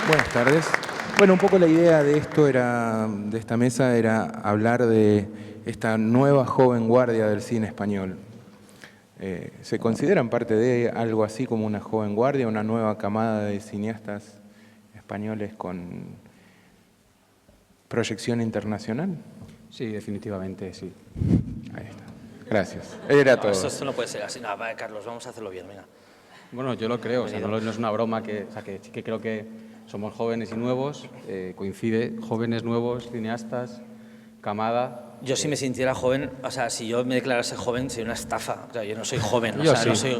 Buenas tardes. Bueno, un poco la idea de esto era, de esta mesa, era hablar de esta nueva joven guardia del cine español. ¿Se consideran parte de algo así como una joven guardia, una nueva camada de cineastas españoles con proyección internacional? Sí, definitivamente, sí. Ahí está. Gracias. Era todo. Esto no puede ser así. No, vale, Carlos, vamos a hacerlo bien, venga. Bueno, yo lo creo, o sea, no es una broma, que sí que creo que somos jóvenes y nuevos, coincide, jóvenes, nuevos, cineastas, camada. Yo si me sintiera joven, o sea, si yo me declarase joven sería una estafa. O sea, yo no soy joven, o Yo sea, sí.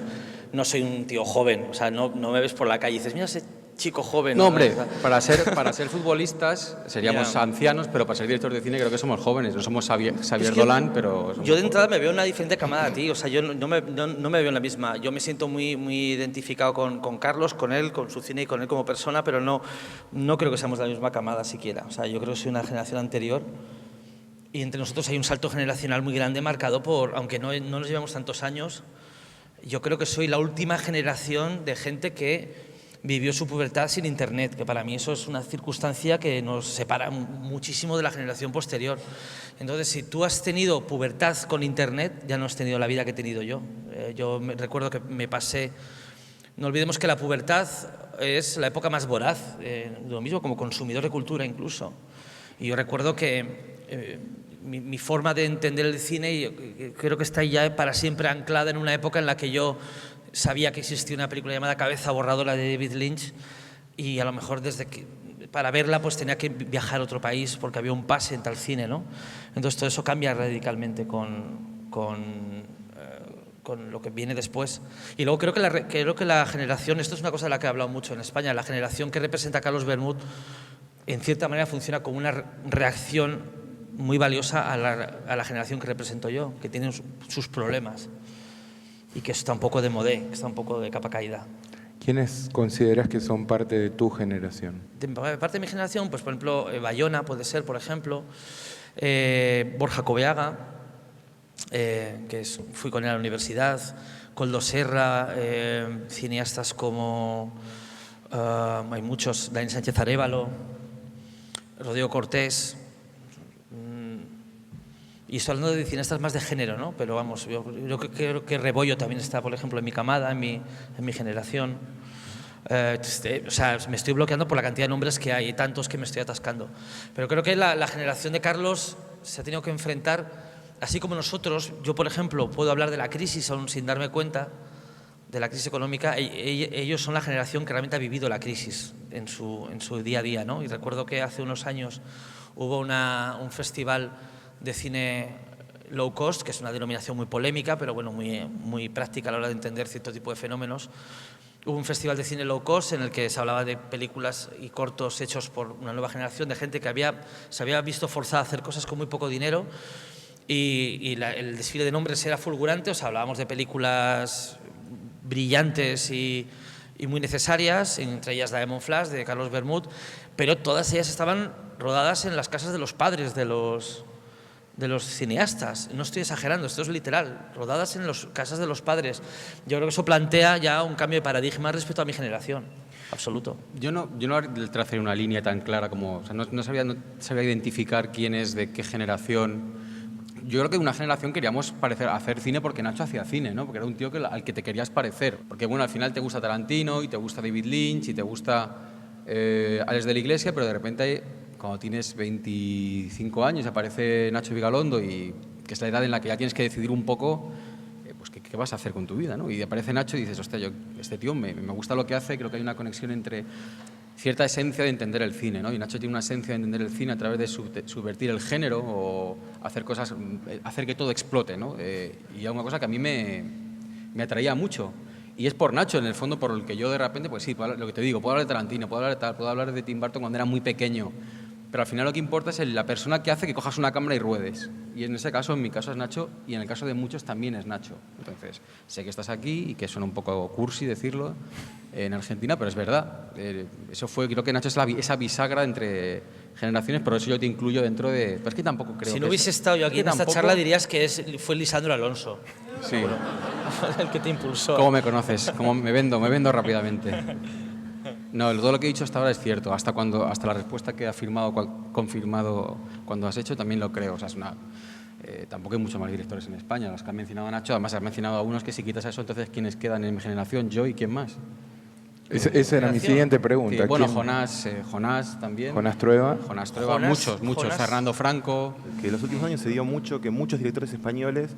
no soy un tío joven. O sea, no me ves por la calle y dices, mira ese chico joven. No, hombre, O sea, para ser futbolistas seríamos Ya. ancianos, pero para ser directores de cine creo que somos jóvenes. No somos Xavier es que Dolan, pero somos yo de entrada me veo una diferente camada a ti. O sea, yo no me veo en la misma. Yo me siento muy identificado con Carlos, con él, con su cine y con él como persona, pero no creo que seamos de la misma camada siquiera. O sea, yo creo que soy una generación anterior. Y entre nosotros hay un salto generacional muy grande marcado por, aunque no nos llevamos tantos años, yo creo que soy la última generación de gente que vivió su pubertad sin Internet, que para mí eso es una circunstancia que nos separa muchísimo de la generación posterior. Entonces, si tú has tenido pubertad con Internet, ya no has tenido la vida que he tenido yo. Yo recuerdo que me pasé... No olvidemos que la pubertad es la época más voraz, lo mismo como consumidor de cultura incluso. Y yo recuerdo que mi forma de entender el cine creo que está ya para siempre anclada en una época en la que yo sabía que existía una película llamada Cabeza borradora de David Lynch y a lo mejor para verla pues tenía que viajar a otro país porque había un pase en tal cine, ¿no? Entonces todo eso cambia radicalmente con lo que viene después. Y luego creo que la generación, esto es una cosa de la que he hablado mucho en España, la generación que representa a Carlos Bermúdez en cierta manera funciona como una reacción muy valiosa a la generación que represento yo, que tiene sus problemas y que está un poco de modé, que está un poco de capa caída. ¿Quiénes consideras que son parte de tu generación? De parte de mi generación, pues por ejemplo, Bayona puede ser, por ejemplo, Borja Coveaga, fui con él a la universidad, Koldo Serra, cineastas como, hay muchos, Dani Sánchez Arévalo, Rodrigo Cortés, y estoy hablando de cineastas más de género, ¿no? Pero vamos, yo creo que Rebollo también está, por ejemplo, en mi camada, en mi generación. O sea, me estoy bloqueando por la cantidad de nombres que hay tantos que me estoy atascando. Pero creo que la generación de Carlos se ha tenido que enfrentar, así como nosotros, yo por ejemplo puedo hablar de la crisis aún sin darme cuenta, de la crisis económica, ellos son la generación que realmente ha vivido la crisis en su día a día, ¿no? Y recuerdo que hace unos años hubo un festival de cine low cost, que es una denominación muy polémica, pero bueno, muy práctica a la hora de entender cierto tipo de fenómenos. Hubo un festival de cine low cost en el que se hablaba de películas y cortos hechos por una nueva generación de gente que se había visto forzada a hacer cosas con muy poco dinero y el desfile de nombres era fulgurante. O sea, hablábamos de películas brillantes y muy necesarias, entre ellas Diamond Flash de Carlos Bermúdez, pero todas ellas estaban rodadas en las casas de los padres de los cineastas. No estoy exagerando, esto es literal, rodadas en las casas de los padres. Yo creo que eso plantea ya un cambio de paradigma respecto a mi generación, absoluto. Yo no tracé una línea tan clara como... O sea, no sabía identificar quién es de qué generación. Yo creo que una generación queríamos hacer cine porque Nacho hacía cine, ¿no? Porque era un tío al que te querías parecer. Porque, bueno, al final te gusta Tarantino y te gusta David Lynch y te gusta Alex de la Iglesia, pero de repente, cuando tienes 25 años, aparece Nacho Vigalondo, y que es la edad en la que ya tienes que decidir un poco pues qué vas a hacer con tu vida, ¿no? Y aparece Nacho y dices, hostia, este tío me gusta lo que hace, creo que hay una conexión entre cierta esencia de entender el cine, ¿no? Y Nacho tiene una esencia de entender el cine a través de subvertir el género o hacer cosas, hacer que todo explote, ¿no? Y es una cosa que a mí me atraía mucho. Y es por Nacho, en el fondo, por el que yo de repente, pues sí, lo que te digo, puedo hablar de Tarantino, puedo hablar de tal, puedo hablar de Tim Burton cuando era muy pequeño, pero al final lo que importa es la persona que hace que cojas una cámara y ruedes. Y en ese caso, en mi caso es Nacho, y en el caso de muchos también es Nacho. Entonces, sé que estás aquí y que suena un poco cursi decirlo en Argentina, pero es verdad. Eso fue, creo que Nacho es esa bisagra entre generaciones, por eso yo te incluyo dentro de... Pero es que tampoco creo Si que no hubiese estado yo aquí en esta charla dirías que fue Lisandro Alonso. Sí. El que te impulsó. ¿Cómo me conoces? ¿Cómo me vendo rápidamente? No, todo lo que he dicho hasta ahora es cierto. Hasta la respuesta que ha confirmado cuando has hecho, también lo creo. O sea, tampoco hay muchos más directores en España. Los que han mencionado a Nacho, además has mencionado a unos que si quitas eso, entonces ¿quiénes quedan en mi generación? Yo y ¿quién más? Esa era mi siguiente pregunta. Sí, bueno, Jonás también. Jonás Trueba. Muchos. Fernando Franco. Que en los últimos años se dio mucho que muchos directores españoles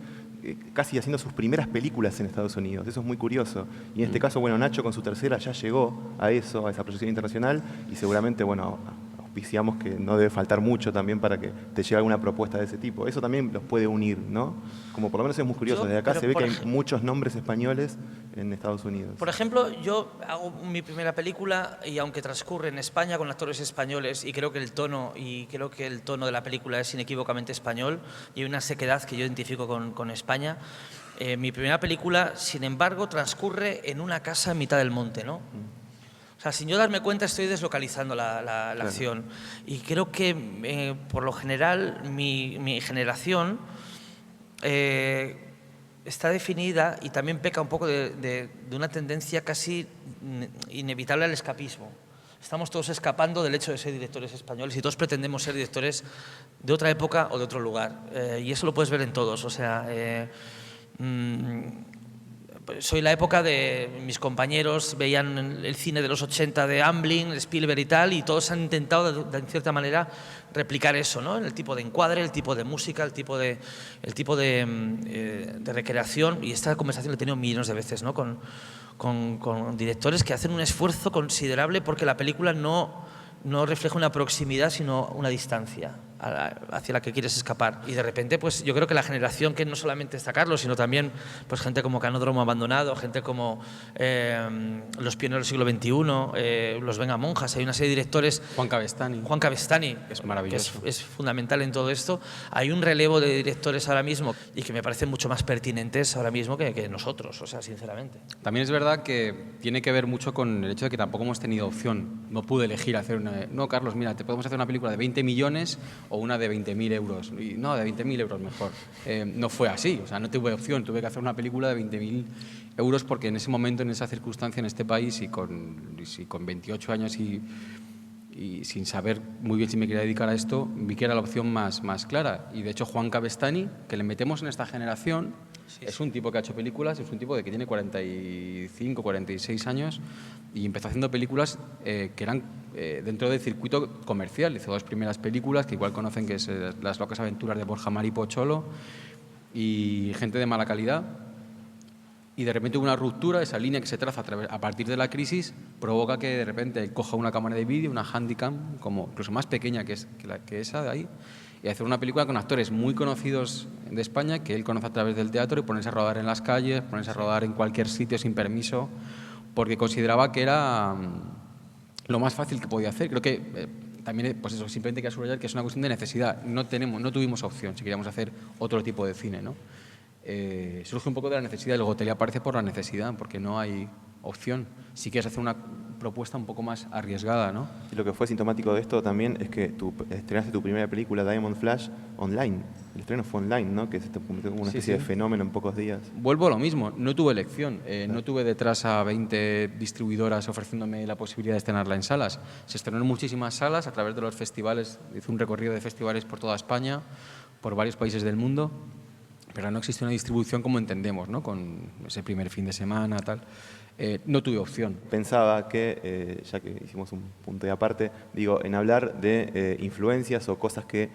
casi haciendo sus primeras películas en Estados Unidos. Eso es muy curioso. Y en este caso, bueno, Nacho con su tercera ya llegó a eso, a esa proyección internacional, y seguramente, bueno, auspiciamos que no debe faltar mucho también para que te llegue alguna propuesta de ese tipo. Eso también los puede unir, ¿no? Como por lo menos es muy curioso. Desde acá se ve que hay muchos nombres españoles en Estados Unidos. Por ejemplo, yo hago mi primera película y aunque transcurre en España con actores españoles y creo que el tono de la película es inequívocamente español y hay una sequedad que yo identifico con España, mi primera película, sin embargo, transcurre en una casa en mitad del monte, ¿no? O sea, sin yo darme cuenta estoy deslocalizando la acción. Y creo que, por lo general, mi generación está definida y también peca un poco de una tendencia casi inevitable al escapismo. Estamos todos escapando del hecho de ser directores españoles y todos pretendemos ser directores de otra época o de otro lugar. Y eso lo puedes ver en todos. O sea, soy la época de mis compañeros, veían el cine de los 80 de Amblin, Spielberg y tal, y todos han intentado, de cierta manera, replicar eso, ¿no? El tipo de encuadre, el tipo de música, el tipo de recreación. Y esta conversación la he tenido millones de veces, ¿no? Con directores que hacen un esfuerzo considerable porque la película no refleja una proximidad, sino una distancia hacia la que quieres escapar. Y de repente, pues yo creo que la generación que no solamente está Carlos, sino también pues gente como Canódromo Abandonado, gente como Los Pioneros del Siglo XXI, Los Venga Monjas, hay una serie de directores... Juan Cavestany, es maravilloso. Que es fundamental en todo esto. Hay un relevo de directores ahora mismo y que me parecen mucho más pertinentes ahora mismo que nosotros, o sea, sinceramente. También es verdad que tiene que ver mucho con el hecho de que tampoco hemos tenido opción. No pude elegir hacer una... No, Carlos, mira, te podemos hacer una película de 20 millones o una de 20.000 euros. Y no, de 20.000 euros mejor. No fue así, o sea, no tuve opción. Tuve que hacer una película de 20.000 euros porque en ese momento, en esa circunstancia, en este país y con 28 años y sin saber muy bien si me quería dedicar a esto, vi que era la opción más clara. Y de hecho Juan Cavestany, que le metemos en esta generación, es un tipo que ha hecho películas, es un tipo que tiene 45, 46 años y empezó haciendo películas que eran dentro del circuito comercial. Hizo dos primeras películas que igual conocen, que es Las locas aventuras de Borja Mari Pocholo y Gente de mala calidad. Y de repente hubo una ruptura, esa línea que se traza a partir de la crisis provoca que de repente coja una cámara de vídeo, una Handycam, como incluso más pequeña que esa de ahí, y hacer una película con actores muy conocidos de España que él conoce a través del teatro y ponerse a rodar en las calles, ponerse a rodar en cualquier sitio sin permiso, porque consideraba que era lo más fácil que podía hacer. Creo que también, pues eso, simplemente hay que subrayar que es una cuestión de necesidad. No tuvimos opción si queríamos hacer otro tipo de cine, ¿no? Surge un poco de la necesidad, el Gotelé aparece por la necesidad, porque no hay opción. Si quieres hacer una propuesta un poco más arriesgada, ¿no? Y lo que fue sintomático de esto también es que estrenaste tu primera película, Diamond Flash, online. El estreno fue online, ¿no? Que se te convirtió en una especie de fenómeno en pocos días. Vuelvo a lo mismo, no tuve elección. No tuve detrás a 20 distribuidoras ofreciéndome la posibilidad de estrenarla en salas. Se estrenó en muchísimas salas a través de los festivales. Hice un recorrido de festivales por toda España, por varios países del mundo. Pero no existe una distribución como entendemos, ¿no? Con ese primer fin de semana, tal. No tuve opción. Pensaba que, ya que hicimos un punto de aparte, digo, en hablar de influencias o cosas que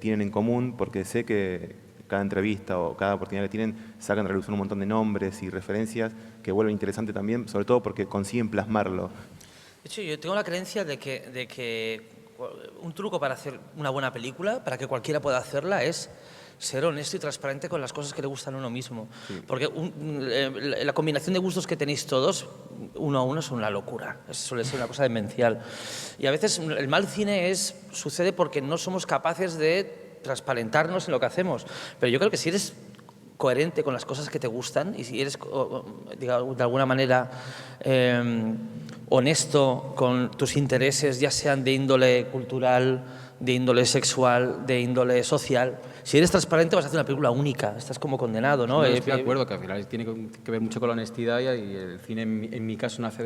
tienen en común, porque sé que cada entrevista o cada oportunidad que tienen sacan a relucir un montón de nombres y referencias que vuelven interesante también, sobre todo porque consiguen plasmarlo. De hecho, yo tengo la creencia de que un truco para hacer una buena película, para que cualquiera pueda hacerla, es ser honesto y transparente con las cosas que le gustan a uno mismo. Sí. Porque la combinación de gustos que tenéis todos, uno a uno, son una locura. Suele ser una cosa demencial. Y a veces el mal cine sucede porque no somos capaces de transparentarnos en lo que hacemos. Pero yo creo que si eres coherente con las cosas que te gustan y si eres, digamos, de alguna manera honesto con tus intereses, ya sean de índole cultural, de índole sexual, de índole social, si eres transparente vas a hacer una película única, estás como condenado, ¿no? Estoy de acuerdo que al final tiene que ver mucho con la honestidad y el cine en mi caso nace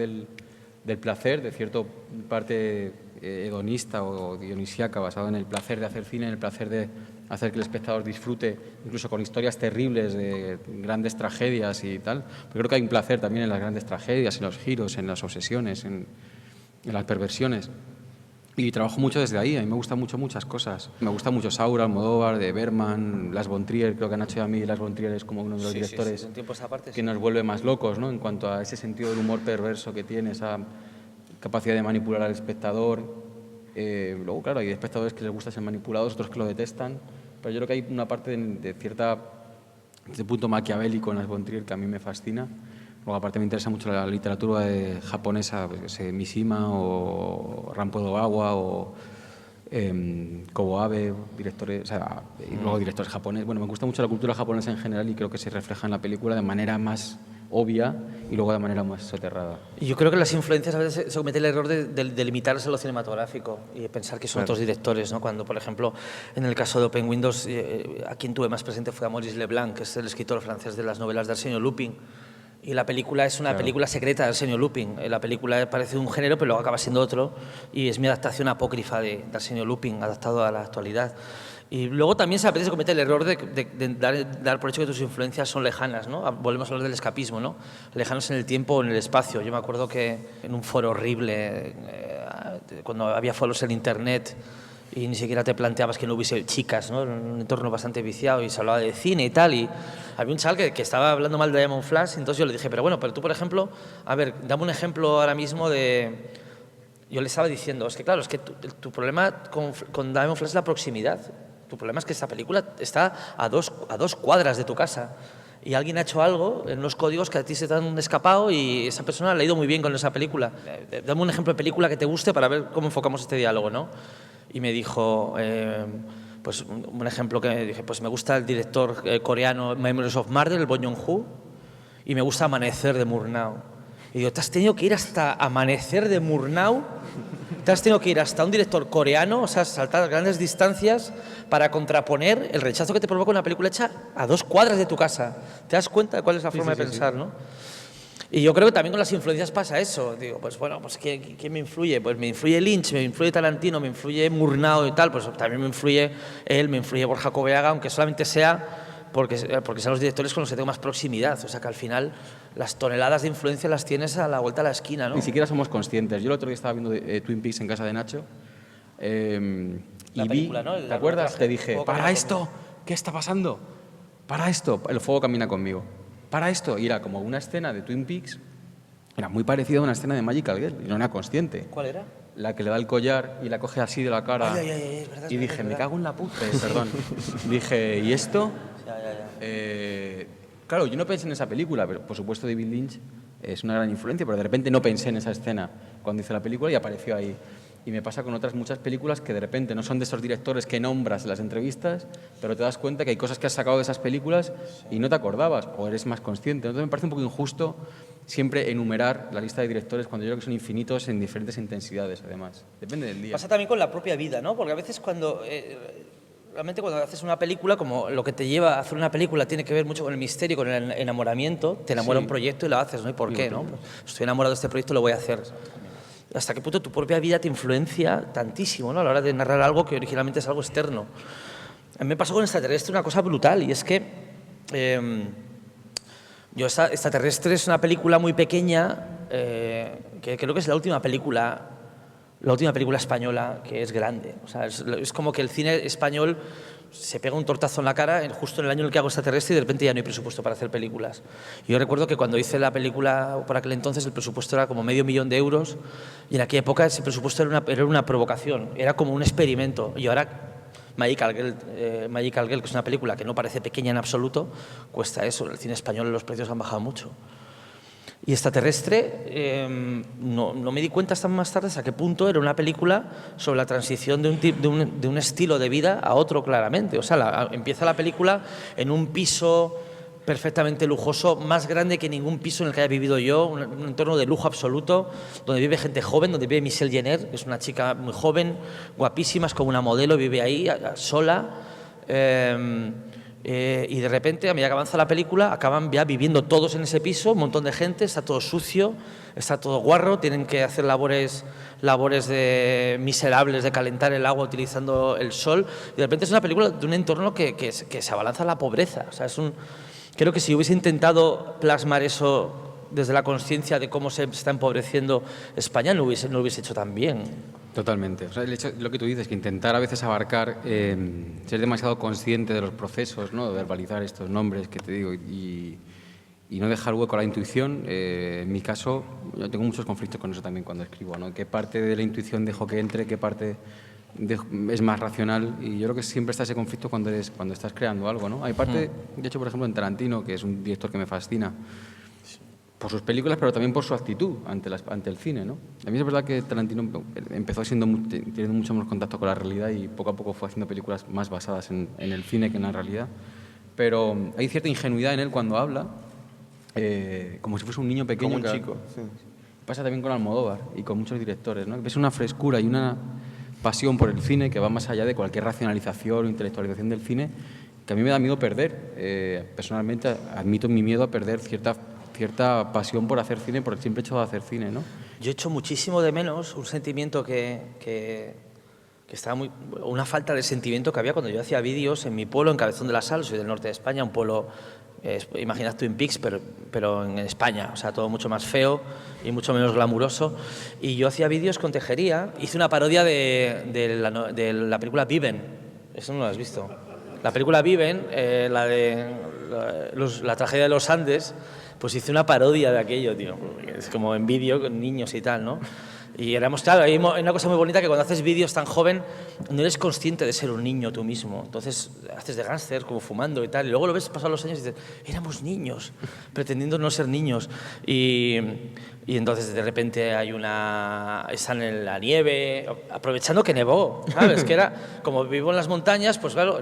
del placer, de cierta parte hedonista o dionisíaca, basado en el placer de hacer cine, en el placer de hacer que el espectador disfrute, incluso con historias terribles de grandes tragedias y tal. Pero creo que hay un placer también en las grandes tragedias, en los giros, en las obsesiones, en las perversiones. Y trabajo mucho desde ahí, a mí me gustan muchas cosas. Me gusta mucho Saura, Almodóvar, de Berman, Lars von Trier, creo que a Nacho y a mí Lars von Trier es como uno de los directores un tiempo esa parte, que nos vuelve más locos, ¿no? En cuanto a ese sentido del humor perverso que tiene, esa capacidad de manipular al espectador. Luego, claro, hay espectadores que les gusta ser manipulados, otros que lo detestan, pero yo creo que hay una parte de cierto punto maquiavélico en Lars von Trier que a mí me fascina. Luego, aparte, me interesa mucho la literatura japonesa, pues, Mishima o Rampo Dogawa o Kobo Abe, directores, o sea, y luego directores japoneses. Bueno, me gusta mucho la cultura japonesa en general y creo que se refleja en la película de manera más obvia y luego de manera más soterrada. Y yo creo que las influencias a veces se comete el error de limitarse a lo cinematográfico y de pensar que son otros directores, ¿no? Cuando, por ejemplo, en el caso de Open Windows, a quien tuve más presente fue a Maurice Leblanc, que es el escritor francés de las novelas de Arsène Lupin. Y la película es una película secreta de Arsène Lupin. La película parece un género, pero luego acaba siendo otro. Y es mi adaptación apócrifa de Arsène Lupin, adaptado a la actualidad. Y luego también a veces se comete el error de dar por hecho que tus influencias son lejanas, ¿no? Volvemos a hablar del escapismo, ¿no? Lejanos en el tiempo o en el espacio. Yo me acuerdo que en un foro horrible, cuando había foros en Internet, y ni siquiera te planteabas que no hubiese chicas, ¿no? En un entorno bastante viciado y se hablaba de cine y tal, y había un chaval que estaba hablando mal de Diamond Flash, y entonces yo le dije, pero tú, por ejemplo, a ver, dame un ejemplo ahora mismo de... Yo le estaba diciendo, es que claro, es que tu problema con Diamond Flash es la proximidad. Tu problema es que esta película está a dos cuadras de tu casa y alguien ha hecho algo en los códigos que a ti se te han escapado y esa persona le ha ido muy bien con esa película. Dame un ejemplo de película que te guste para ver cómo enfocamos este diálogo, ¿no? Y me dijo, pues un ejemplo que dije, pues me gusta el director coreano Memories of Murder, el Bong Joon-ho, y me gusta Amanecer de Murnau. Y digo, ¿te has tenido que ir hasta Amanecer de Murnau? ¿Te has tenido que ir hasta un director coreano, o sea, saltar grandes distancias para contraponer el rechazo que te provoca una película hecha a 2 cuadras de tu casa? ¿Te das cuenta de cuál es la forma de pensar, no? Y yo creo que también con las influencias pasa eso. Digo, pues bueno, pues ¿quién me influye? Pues me influye Lynch, me influye Tarantino, me influye Murnau y tal, pues también me influye él, me influye Borja Coveaga, aunque solamente sea porque sean los directores con los que tengo más proximidad. O sea que al final las toneladas de influencia las tienes a la vuelta de la esquina, ¿no? Ni siquiera somos conscientes. Yo el otro día estaba viendo Twin Peaks en casa de Nacho y película, ¿no? ¿te acuerdas? Te dije, para esto, ¿qué está pasando? Para esto, el fuego camina conmigo. Para esto, y era como una escena de Twin Peaks, era muy parecida a una escena de Magical Girl, y no era consciente. ¿Cuál era? La que le da el collar y la coge así de la cara. Es verdad, y dije, me cago en la puta. Perdón. Dije, ¿y esto? Claro, yo no pensé en esa película, pero por supuesto David Lynch es una gran influencia, pero de repente no pensé en esa escena cuando hice la película y apareció ahí. Y me pasa con otras muchas películas que de repente no son de esos directores que nombras en las entrevistas, pero te das cuenta que hay cosas que has sacado de esas películas y no te acordabas o eres más consciente. Entonces me parece un poco injusto siempre enumerar la lista de directores cuando yo creo que son infinitos en diferentes intensidades, además. Depende del día. Pasa también con la propia vida, ¿no? Porque a veces realmente cuando haces una película, como lo que te lleva a hacer una película tiene que ver mucho con el misterio, con el enamoramiento, te enamora un proyecto y lo haces, ¿no? ¿Y por qué, no? Pues estoy enamorado de este proyecto, lo voy a hacer. ¿Hasta qué punto tu propia vida te influencia tantísimo, ¿no? A la hora de narrar algo que originalmente es algo externo? A mí me pasó con Extraterrestre una cosa brutal, y es que Extraterrestre es una película muy pequeña, que creo que es la última película española que es grande. O sea, es como que el cine español se pega un tortazo en la cara justo en el año en el que hago Extraterrestre y de repente ya no hay presupuesto para hacer películas. Yo recuerdo que cuando hice la película, por aquel entonces, el presupuesto era como $500,000 euros y en aquella época ese presupuesto era una provocación, era como un experimento. Y ahora Magical Girl, que es una película que no parece pequeña en absoluto, cuesta eso. En el cine español los precios han bajado mucho. Y Extraterrestre, no me di cuenta hasta más tarde hasta qué punto era una película sobre la transición de un estilo de vida a otro, claramente. O sea, empieza la película en un piso perfectamente lujoso, más grande que ningún piso en el que haya vivido yo, un entorno de lujo absoluto, donde vive gente joven, donde vive Michelle Jenner, que es una chica muy joven, guapísima, es como una modelo, vive ahí sola. Y de repente, a medida que avanza la película, acaban ya viviendo todos en ese piso, un montón de gente, está todo sucio, está todo guarro, tienen que hacer labores miserables de calentar el agua utilizando el sol. Y de repente es una película de un entorno que se abalanza a la pobreza. O sea, creo que si hubiese intentado plasmar eso desde la conciencia de cómo se está empobreciendo España, no lo hubiese hecho tan bien. Totalmente. O sea, el hecho, lo que tú dices, que intentar a veces abarcar, ser demasiado consciente de los procesos, ¿no? De verbalizar estos nombres que te digo y no dejar hueco a la intuición. En mi caso, yo tengo muchos conflictos con eso también cuando escribo, ¿no? ¿Qué parte de la intuición dejo que entre? ¿Qué parte es más racional? Y yo creo que siempre está ese conflicto cuando estás creando algo, ¿no? Hay parte, de hecho, por ejemplo, en Tarantino, que es un director que me fascina, por sus películas, pero también por su actitud ante el cine, ¿no? A mí es verdad que Tarantino empezó teniendo mucho más contacto con la realidad y poco a poco fue haciendo películas más basadas en el cine que en la realidad. Pero hay cierta ingenuidad en él cuando habla, como si fuese un niño pequeño. Como un chico, sí. Pasa también con Almodóvar y con muchos directores, ¿no? Ves una frescura y una pasión por el cine que va más allá de cualquier racionalización o intelectualización del cine, que a mí me da miedo perder. Personalmente admito mi miedo a perder cierta pasión por hacer cine, por el simple hecho de hacer cine, ¿no? Yo echo muchísimo de menos un sentimiento que estaba una falta de sentimiento que había cuando yo hacía vídeos en mi pueblo, en Cabezón de la Sal. Soy del norte de España, un pueblo, imaginad Twin Peaks, pero en España, o sea, todo mucho más feo y mucho menos glamuroso. Y yo hacía vídeos con tejería, hice una parodia de la película Viven, eso no lo has visto. La película Viven, la tragedia de los Andes, pues hice una parodia de aquello, tío. Es como en vídeo con niños y tal, ¿no? Y éramos, claro, hay una cosa muy bonita que cuando haces vídeos tan joven no eres consciente de ser un niño tú mismo. Entonces haces de gángster, como fumando y tal, y luego lo ves pasar los años y dices, éramos niños, pretendiendo no ser niños. Y entonces de repente están en la nieve, aprovechando que nevó, ¿sabes? Que era, como vivo en las montañas, pues claro,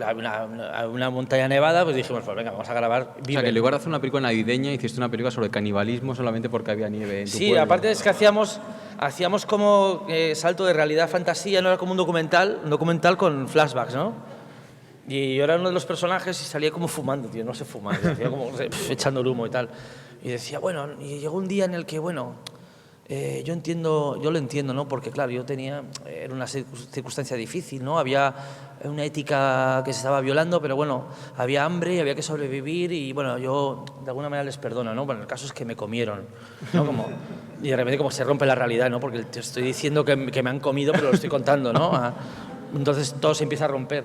una montaña nevada, pues dijimos, pues venga, vamos a grabar Viven. O sea, que en lugar de hacer una película navideña, hiciste una película sobre canibalismo solamente porque había nieve en tu pueblo. Sí, aparte es que hacíamos como salto de realidad a fantasía, no era como un documental con flashbacks, ¿no? Y yo era uno de los personajes y salía como fumando, tío, no sé fumar, salía como echando el humo y tal. Y decía, bueno, y llegó un día en el que, bueno, yo lo entiendo, ¿no? Porque, claro, era una circunstancia difícil, ¿no? Había una ética que se estaba violando, pero bueno, había hambre y había que sobrevivir y, bueno, yo de alguna manera les perdono, ¿no? Bueno, el caso es que me comieron, ¿no? Y de repente como se rompe la realidad, ¿no? Porque te estoy diciendo que me han comido, pero lo estoy contando, ¿no? Entonces todo se empieza a romper.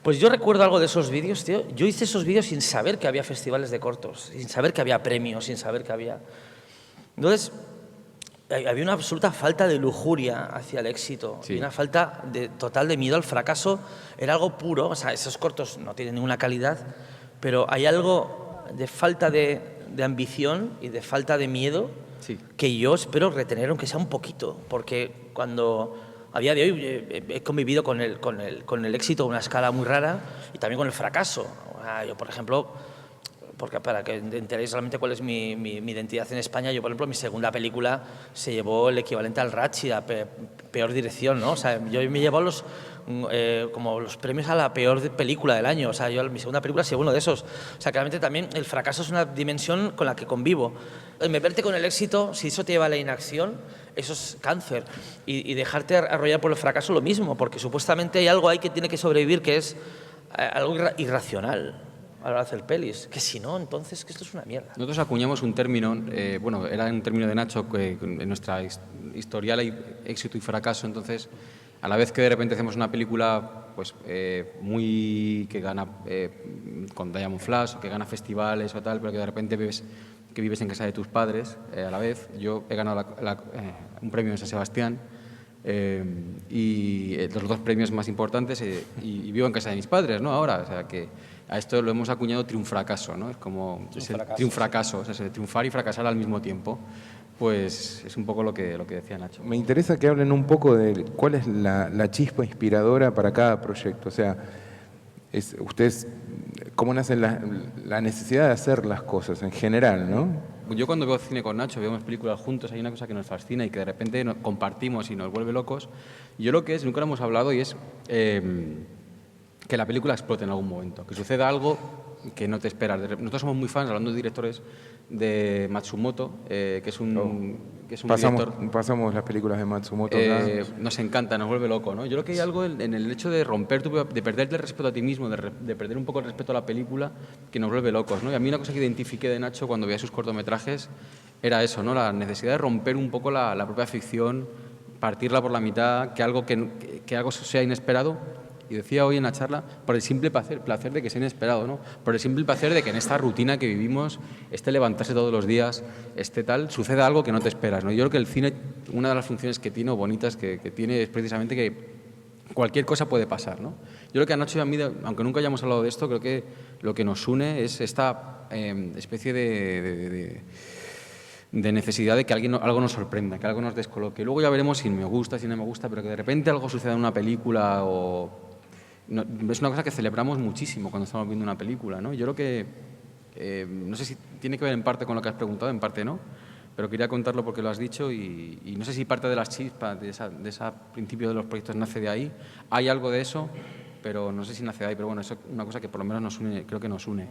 Pues yo recuerdo algo de esos vídeos, tío. Yo hice esos vídeos sin saber que había festivales de cortos, sin saber que había premios, sin saber que había... Entonces, había una absoluta falta de lujuria hacia el éxito, sí. Y una falta total de miedo al fracaso. Era algo puro, o sea, esos cortos no tienen ninguna calidad, pero hay algo de falta de ambición y de falta de miedo, sí, que yo espero retener, aunque sea un poquito, porque cuando... A día de hoy he convivido con el éxito a una escala muy rara y también con el fracaso. Yo, por ejemplo, porque para que enteréis realmente cuál es mi identidad en España, yo, por ejemplo, mi segunda película se llevó el equivalente al Ratchi, a peor dirección, ¿no? O sea, yo me llevo como los premios a la peor película del año. O sea, mi segunda película se llevó uno de esos. O sea, claramente también el fracaso es una dimensión con la que convivo. Me verte con el éxito, si eso te lleva a la inacción, eso es cáncer. Y dejarte arrollar por el fracaso lo mismo, porque supuestamente hay algo ahí que tiene que sobrevivir, que es algo irracional a la hora de hacer pelis. Que si no, entonces, que esto es una mierda. Nosotros acuñamos un término, bueno, era un término de Nacho, que en nuestra historial hay éxito y fracaso, entonces, a la vez que de repente hacemos una película pues muy que gana con Diamond Flash, o que gana festivales o tal, pero que de repente ves que vives en casa de tus padres, a la vez. Yo he ganado un premio en San Sebastián y los dos premios más importantes y vivo en casa de mis padres, ¿no? Ahora, o sea que a esto lo hemos acuñado triunfracaso, ¿no? Es como triunfracaso, o sea, triunfar y fracasar al mismo tiempo. Pues es un poco lo que decía Nacho. Me interesa que hablen un poco de cuál es la chispa inspiradora para cada proyecto. O sea, ustedes, ¿cómo nace la necesidad de hacer las cosas en general, no? Yo cuando veo cine con Nacho, vemos películas juntos, hay una cosa que nos fascina y que de repente compartimos y nos vuelve locos. Yo lo que nunca lo hemos hablado y es que la película explote en algún momento, que suceda algo que no te esperas. Nosotros somos muy fans, hablando de directores, de Matsumoto, que es un director... Pasamos las películas de Matsumoto. Nos encanta, nos vuelve loco, ¿no? Yo creo que hay algo en el hecho de de perderte el respeto a ti mismo, de perder un poco el respeto a la película, que nos vuelve locos, ¿no? Y a mí una cosa que identifiqué de Nacho cuando veía sus cortometrajes era eso, ¿no? La necesidad de romper un poco la propia ficción, partirla por la mitad, que algo sea inesperado. Y decía hoy en la charla, por el simple placer de que sea inesperado, ¿no? Por el simple placer de que en esta rutina que vivimos, levantarse todos los días, suceda algo que no te esperas, ¿no? Yo creo que el cine, una de las funciones que tiene, o bonitas que tiene, es precisamente que cualquier cosa puede pasar, ¿no? Yo creo que a Nacho y a mí, aunque nunca hayamos hablado de esto, creo que lo que nos une es esta especie de necesidad de que algo nos sorprenda, que algo nos descoloque. Luego ya veremos si me gusta, si no me gusta, pero que de repente algo suceda en una película no, es una cosa que celebramos muchísimo cuando estamos viendo una película, ¿no? Yo creo que, no sé si tiene que ver en parte con lo que has preguntado, en parte no, pero quería contarlo porque lo has dicho y no sé si parte de las chispas, de ese principio de los proyectos nace de ahí. Hay algo de eso, pero no sé si nace de ahí, pero bueno, eso es una cosa que por lo menos nos une, creo que nos une.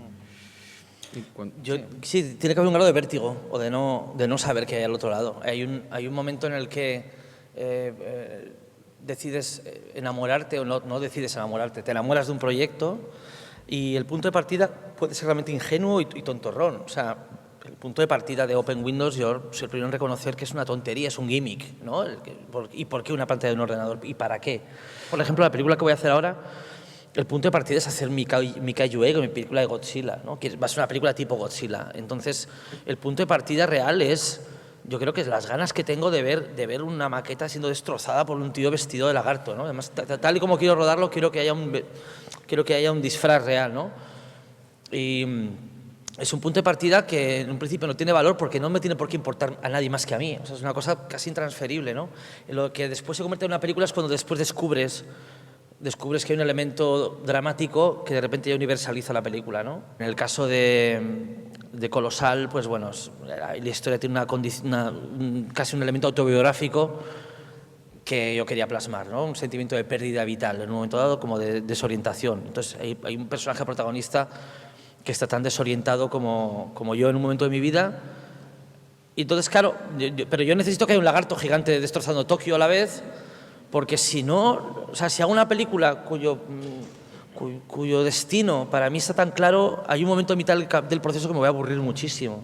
Sí, tiene que haber un grado de vértigo o de no saber qué hay al otro lado. Hay un momento en el que decides enamorarte o no decides enamorarte, te enamoras de un proyecto y el punto de partida puede ser realmente ingenuo y tontorrón. O sea, el punto de partida de Open Windows, yo soy el primero en reconocer que es una tontería, es un gimmick, ¿no? ¿Y por qué una pantalla de un ordenador? ¿Y para qué? Por ejemplo, la película que voy a hacer ahora, el punto de partida es hacer mi Kaiju Ego, mi película de Godzilla, ¿no? Que va a ser una película tipo Godzilla. Entonces, el punto de partida real es, yo creo que es las ganas que tengo de ver una maqueta siendo destrozada por un tío vestido de lagarto, ¿no? Además, tal y como quiero rodarlo, quiero que haya un disfraz real, ¿no? Y es un punto de partida que en un principio no tiene valor porque no me tiene por qué importar a nadie más que a mí. O sea, es una cosa casi intransferible, ¿no? Lo que después se convierte en una película es cuando después descubres que hay un elemento dramático que de repente ya universaliza la película, ¿no? En el caso de Colosal, pues bueno, la historia tiene casi un elemento autobiográfico que yo quería plasmar, ¿no? Un sentimiento de pérdida vital en un momento dado, como de desorientación. Entonces hay un personaje protagonista que está tan desorientado como yo en un momento de mi vida. Y entonces, claro, pero yo necesito que haya un lagarto gigante destrozando Tokio a la vez, porque si no, o sea, si hago una película cuyo destino para mí está tan claro, hay un momento en mitad del proceso que me voy a aburrir muchísimo.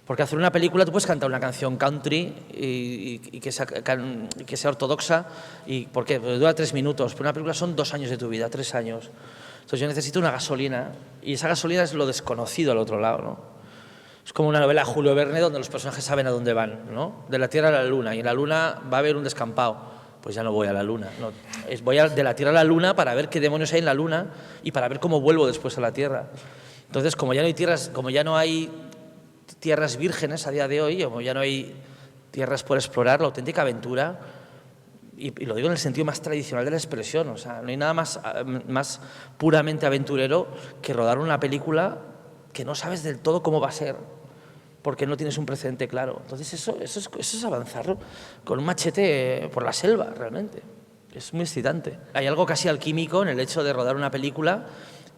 Porque hacer una película, tú puedes cantar una canción country y que sea ortodoxa, ¿por qué? Porque dura 3 minutos, pero una película son 2 años de tu vida, 3 años. Entonces yo necesito una gasolina, y esa gasolina es lo desconocido al otro lado, ¿no? Es como una novela de Julio Verne donde los personajes saben a dónde van, ¿no? De la Tierra a la Luna, y en la Luna va a haber un descampado. Pues ya no voy a la Luna. No, voy de la Tierra a la Luna para ver qué demonios hay en la Luna y para ver cómo vuelvo después a la Tierra. Entonces, como ya no hay tierras vírgenes a día de hoy, como ya no hay tierras por explorar, la auténtica aventura, y lo digo en el sentido más tradicional de la expresión, o sea, no hay nada más puramente aventurero que rodar una película que no sabes del todo cómo va a ser, porque no tienes un precedente claro. Entonces eso es avanzar con un machete por la selva, realmente. Es muy excitante. Hay algo casi alquímico en el hecho de rodar una película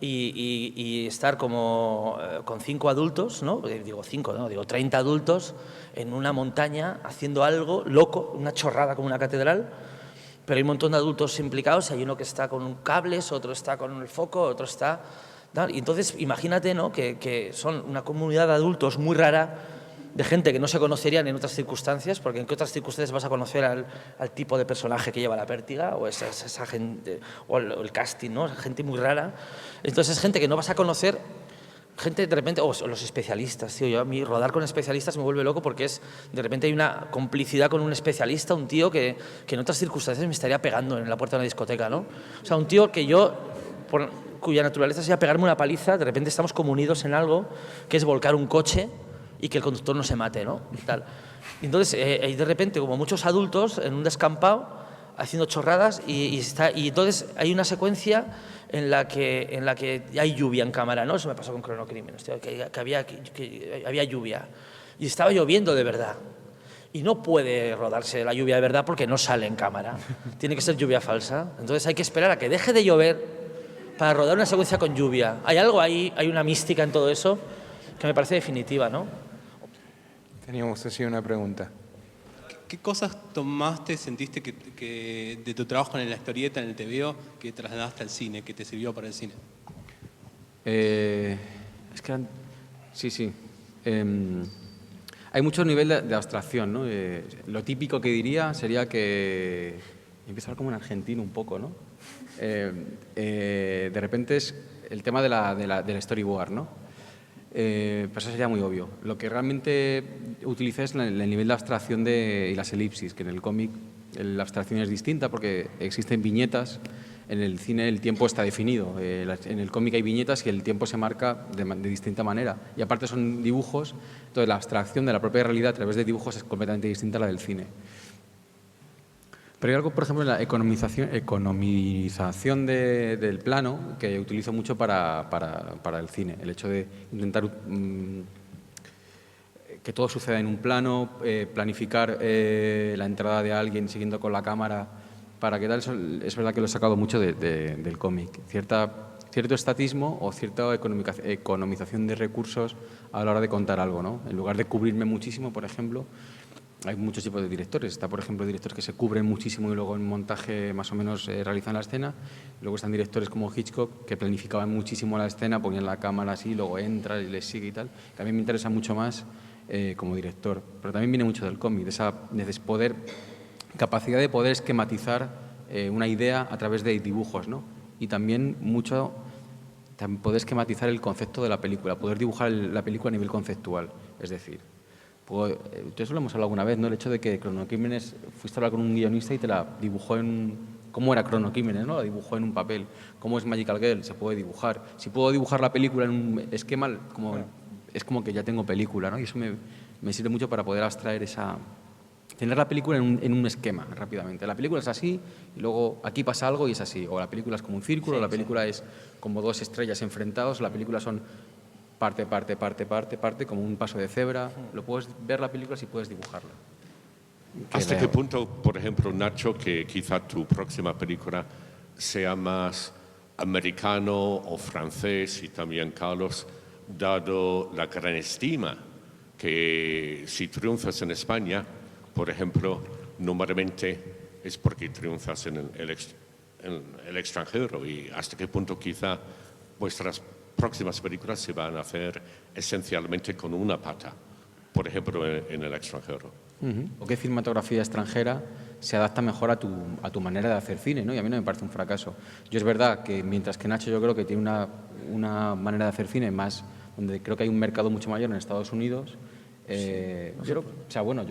y estar como con 5 adultos, ¿no? Digo 5, no, digo 30 adultos en una montaña haciendo algo loco, una chorrada como una catedral, pero hay un montón de adultos implicados, hay uno que está con cables, otro está con el foco, otro está... Y entonces imagínate, ¿no? que son una comunidad de adultos muy rara, de gente que no se conocerían en otras circunstancias, porque en qué otras circunstancias vas a conocer al tipo de personaje que lleva la pértiga, o esa gente, o el casting, ¿no? Gente muy rara. Entonces es gente que no vas a conocer, gente de repente, o los especialistas, tío. Yo a mí rodar con especialistas me vuelve loco porque de repente hay una complicidad con un especialista, un tío que en otras circunstancias me estaría pegando en la puerta de una discoteca, ¿no? O sea, un tío que yo... cuya naturaleza sea pegarme una paliza, de repente estamos como unidos en algo que es volcar un coche y que el conductor no se mate, ¿no? Y tal. Entonces, hay de repente como muchos adultos en un descampado haciendo chorradas y entonces hay una secuencia en la que hay lluvia en cámara, ¿no? Eso me pasó con Cronocrímenes, que había lluvia y estaba lloviendo de verdad. Y no puede rodarse la lluvia de verdad porque no sale en cámara. Tiene que ser lluvia falsa. Entonces hay que esperar a que deje de llover para rodar una secuencia con lluvia. Hay algo ahí, hay una mística en todo eso que me parece definitiva, ¿no? Teníamos así una pregunta. ¿Qué cosas tomaste, sentiste que de tu trabajo en la historieta, en el TVO, que trasladaste al cine, que te sirvió para el cine? Es que sí. Hay mucho nivel de abstracción, ¿no? Lo típico que diría sería que empiezo a hablar como un argentino un poco, ¿no? De repente es el tema de la storyboard, ¿no? Pero eso sería muy obvio. Lo que realmente utilicé es el nivel de abstracción y las elipsis, que en el cómic la abstracción es distinta porque existen viñetas. En el cine el tiempo está definido. En el cómic hay viñetas y el tiempo se marca de distinta manera. Y aparte son dibujos, entonces la abstracción de la propia realidad a través de dibujos es completamente distinta a la del cine. Pero hay algo, por ejemplo, en la economización del plano que utilizo mucho para el cine. El hecho de intentar que todo suceda en un plano, planificar la entrada de alguien siguiendo con la cámara, para que tal. Es verdad que lo he sacado mucho del cómic. Cierto estatismo o cierta economización de recursos a la hora de contar algo, ¿no? En lugar de cubrirme muchísimo, por ejemplo, hay muchos tipos de directores. Está, por ejemplo, directores que se cubren muchísimo y luego en montaje más o menos realizan la escena. Luego están directores como Hitchcock que planificaban muchísimo la escena, ponían la cámara así, luego entra y les sigue y tal. Que a mí me interesa mucho más como director. Pero también viene mucho del cómic, de esa capacidad de poder esquematizar una idea a través de dibujos, ¿no? Y también mucho poder esquematizar el concepto de la película, poder dibujar la película a nivel conceptual. Es decir, eso lo hemos hablado alguna vez, ¿no? El hecho de que Cronocrímenes fuiste a hablar con un guionista y te la dibujó ¿cómo era Cronocrímenes, ¿no? La dibujó en un papel. ¿Cómo es Magical Girl? Se puede dibujar. Si puedo dibujar la película en un esquema, es como que ya tengo película, ¿no? Y eso me sirve mucho para poder abstraer tener la película en un esquema rápidamente. La película es así y luego aquí pasa algo y es así. O la película es como un círculo, o la película es como dos estrellas enfrentados, la película son parte, como un paso de cebra. Lo puedes ver la película si puedes dibujarla. ¿Hasta qué punto, por ejemplo, Nacho, que quizá tu próxima película sea más americano o francés, y también Carlos, dado la gran estima que si triunfas en España, por ejemplo, normalmente es porque triunfas en el extranjero, y hasta qué punto quizá vuestras próximas películas se van a hacer esencialmente con una pata, por ejemplo, en el extranjero? O qué cinematografía extranjera se adapta mejor a tu manera de hacer cine, ¿no? Y a mí no me parece un fracaso. Yo es verdad que mientras que Nacho yo creo que tiene una manera de hacer cine más, donde creo que hay un mercado mucho mayor en Estados Unidos. Yo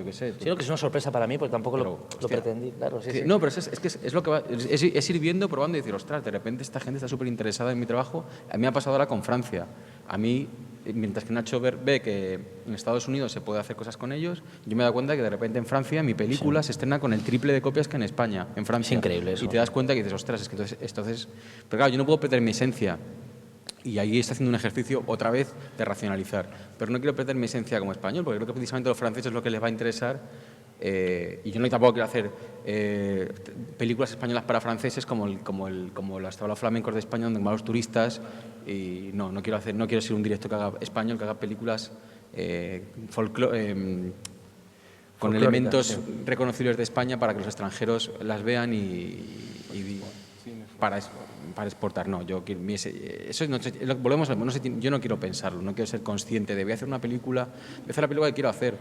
qué sé. Creo que es una sorpresa para mí, porque tampoco lo pretendí. Claro, sí. No, pero es lo que va, es ir viendo, probando y decir, ostras, de repente esta gente está súper interesada en mi trabajo. A mí me ha pasado ahora con Francia. A mí, mientras que Nacho ve que en Estados Unidos se puede hacer cosas con ellos, yo me he dado cuenta que de repente en Francia mi película se estrena con el triple de copias que en España, en Francia. Es increíble eso. Y te das cuenta que dices, ostras, es que entonces... Pero claro, yo no puedo perder mi esencia. Y ahí está haciendo un ejercicio otra vez de racionalizar. Pero no quiero perder mi esencia como español, porque creo que precisamente a los franceses es lo que les va a interesar. Y yo tampoco quiero hacer películas españolas para franceses como las tablas flamencos de España, donde van los turistas. Y no quiero ser un director que haga español, que haga películas con elementos reconocibles de España para que los extranjeros las vean para exportar. No, yo no quiero pensarlo, no quiero ser consciente de voy a hacer la película que quiero hacer.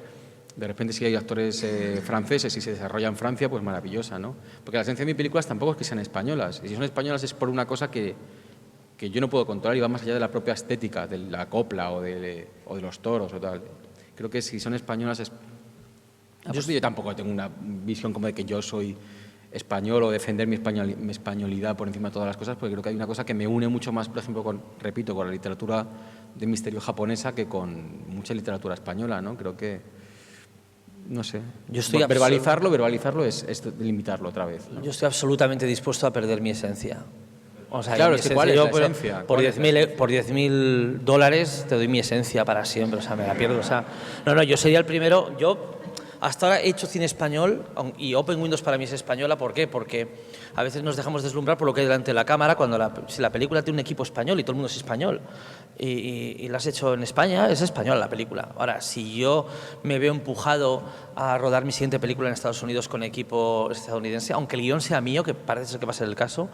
De repente si hay actores franceses y se desarrolla en Francia, pues maravillosa, ¿no? Porque la esencia de mis películas tampoco es que sean españolas. Y si son españolas es por una cosa que yo no puedo controlar y va más allá de la propia estética, de la copla o de los toros o tal. Creo que si son españolas es... Yo tampoco tengo una visión como de que yo soy español o defender mi españolidad por encima de todas las cosas, porque creo que hay una cosa que me une mucho más, por ejemplo, con la literatura de misterio japonesa que con mucha literatura española, ¿no? Creo que, no sé, verbalizarlo es limitarlo otra vez, ¿no? Yo estoy absolutamente dispuesto a perder mi esencia. O sea, claro, ¿cuál es la esencia? Por $10.000 te doy mi esencia para siempre, o sea, me la pierdo. O sea, no, yo sería el primero. hasta ahora he hecho cine español, y Open Windows para mí es española. ¿Por qué? Porque a veces nos dejamos deslumbrar por lo que hay delante de la cámara, cuando si la película tiene un equipo español y todo el mundo es español, y la has hecho en España, es española la película. Ahora, si yo me veo empujado a rodar mi siguiente película en Estados Unidos con equipo estadounidense, aunque el guión sea mío, que parece ser que va a ser el caso,